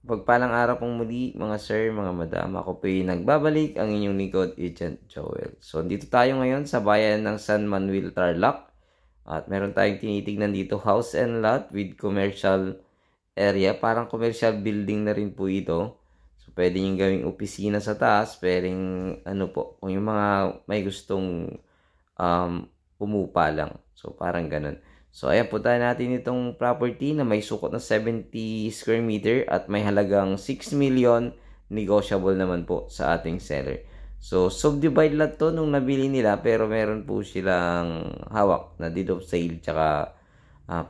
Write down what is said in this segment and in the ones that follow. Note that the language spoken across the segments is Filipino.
Pagpalang araw pong muli mga sir, mga madam. Ako po yung nagbabalik, ang inyong lingkod, Agent Joel. So, dito tayo ngayon sa bayan ng San Manuel, Tarlac. At meron tayong tinitignan dito, house and lot with commercial area. Parang commercial building na rin po ito. So, pwede nyo gawing opisina sa taas. Pwedeng, ano po, kung yung mga may gustong umupa lang. So, parang ganun. So, ayan, puntahan natin itong property na may sukot na 70 square meter at may halagang 6 million, negotiable naman po sa ating seller. So, subdivide lot to nung nabili nila pero meron po silang hawak na deed of sale tsaka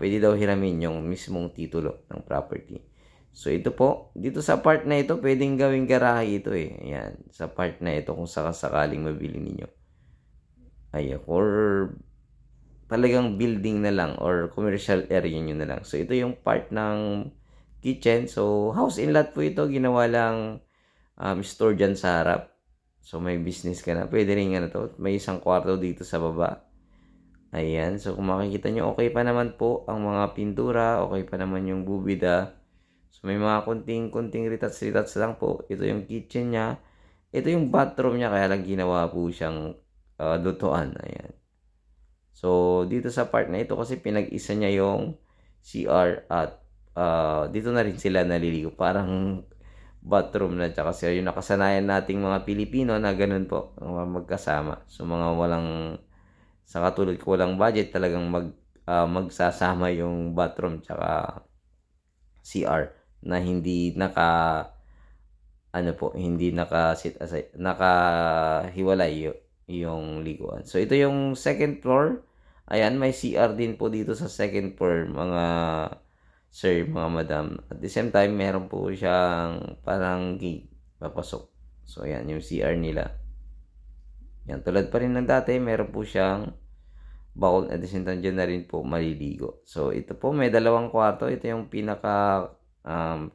pwede daw hiramin yung mismong titulo ng property. So, ito po, dito sa part na ito, pwedeng gawing garahe ito eh. Ayan, sa part na ito kung sakasakaling mabili ninyo. Ayan, or talagang building na lang or commercial area nyo na lang. So, ito yung part ng kitchen. So, house in lot po ito. Ginawa lang store dyan sa harap. So, may business ka na. Pwede rin ano to. May isang kwarto dito sa baba. Ayan. So, kung makikita nyo, okay pa naman po ang mga pintura. Okay pa naman yung bubida. So, may mga kunting ritats lang po. Ito yung kitchen niya. Ito yung bathroom niya. Kaya lang ginawa po siyang lutuan. Ayan. So, dito sa part na ito kasi pinag-isa niya yung CR at dito na rin sila naliligo. Parang bathroom na tsaka kasi yung nakasanayan nating mga Pilipino na ganun po, magkasama. So, mga sa katulad ko walang budget, talagang magsasama yung bathroom tsaka CR na hindi hindi naka-sit aside, nakahiwalay yung liguan. So, ito yung second floor. Ayan, may CR din po dito sa second floor, mga sir, mga madam. At the same time, meron po siyang parang gate, papasok. So, ayan, yung CR nila. Yan, tulad pa rin ng dati, meron po siyang bowl. At the same time, dyan na rin po maliligo. So, ito po, may dalawang kwarto. Ito yung pinaka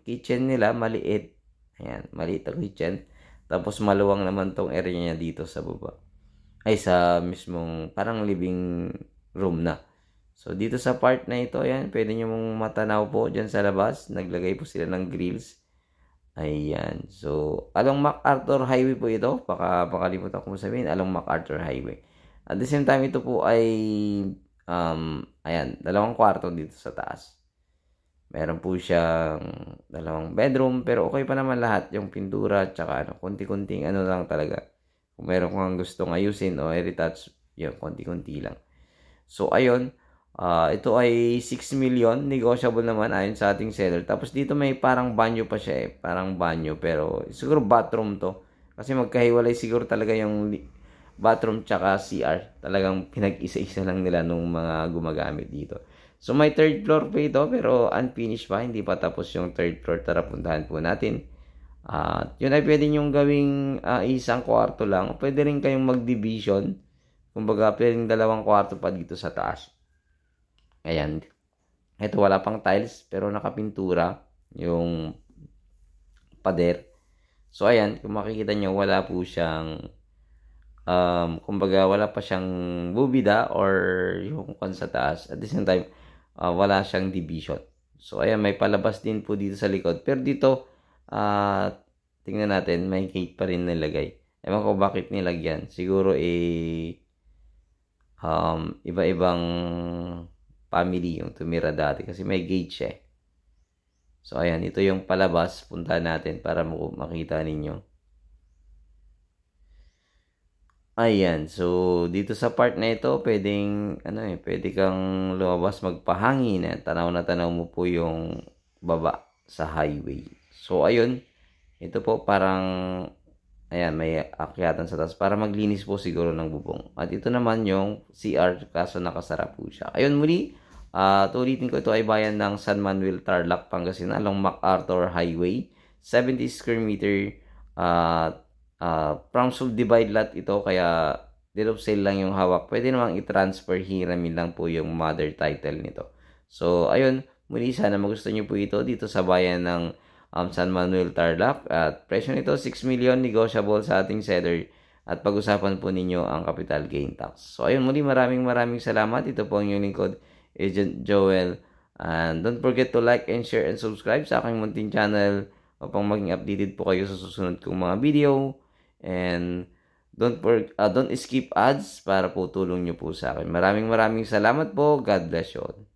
kitchen nila, maliit. Ayan, maliit ang kitchen. Tapos, maluwang naman tong area niya dito sa baba. Ay, sa mismong parang living room na. So, dito sa part na ito, ayan, pwede nyo mong matanaw po dyan sa labas. Naglagay po sila ng grills. Ayan. So, along MacArthur Highway po ito. Pakalimutan ko sabihin, along MacArthur Highway. At the same time, ito po ay, ayan, dalawang kwarto dito sa taas. Meron po siyang dalawang bedroom, pero okay pa naman lahat. Yung pintura, tsaka konti-kunting lang talaga. Kung meron kang gustong ayusin o i-retouch, yun, konti-kunti lang. So, ayun, ito ay 6 million, negotiable naman ayon sa ating seller. Tapos dito may parang banyo pa siya eh, parang banyo, pero siguro bathroom to. Kasi magkahiwalay siguro talaga yung bathroom tsaka CR. Talagang pinag-isa-isa lang nila nung mga gumagamit dito. So, may third floor pa ito, pero unfinished pa, hindi pa tapos yung third floor. Tara, puntahan po natin. Yun ay pwede nyong gawing isang kwarto lang. Pwede rin kayong mag-division. Kumbaga, pwedeng dalawang kwarto pa dito sa taas. Ayan. Ito wala pang tiles, pero nakapintura yung pader. So, ayan. Kung makikita nyo, wala po siyang kumbaga, wala pa siyang bubida or yung kwan sa taas. At the same time, wala siyang division. So, ayan. May palabas din po dito sa likod. Pero dito, tingnan natin, may gate pa rin nilagay. Ewan ko bakit nilagyan. Siguro iba-ibang family yung tumira dati kasi may gate siya. So, ayan, ito yung palabas. Puntahan natin para makita ninyo. Ayan, so dito sa part na ito, pwedeng pwede kang lumabas magpahangin at tanaw na tanaw mo po yung baba sa highway. So, ayun. Ito po parang, ayan, may akyatan sa taas para maglinis po siguro ng bubong. At ito naman yung CR, kaso nakasara po siya. Ayun muli, ulitin ko, ito ay bayan ng San Manuel, Tarlac, Pangasinan, along MacArthur Highway. 70 square meter, from subdivide lot ito, kaya deed of sale lang yung hawak. Pwede namang i-transfer, hiramin lang po yung mother title nito. So, ayun, muli sana magustuhan nyo po ito dito sa bayan ng San Manuel, Tarlac. At presyo nito 6 million, negotiable sa ating seller. At pag-usapan po ninyo ang capital gain tax. So ayun, muli maraming salamat. Ito po ang inyong lingkod, Agent Joel. And don't forget to like and share and subscribe sa aking munting channel, upang maging updated po kayo sa susunod kong mga video. And don't skip ads para po tulong nyo po sa akin. Maraming salamat po. God bless you all.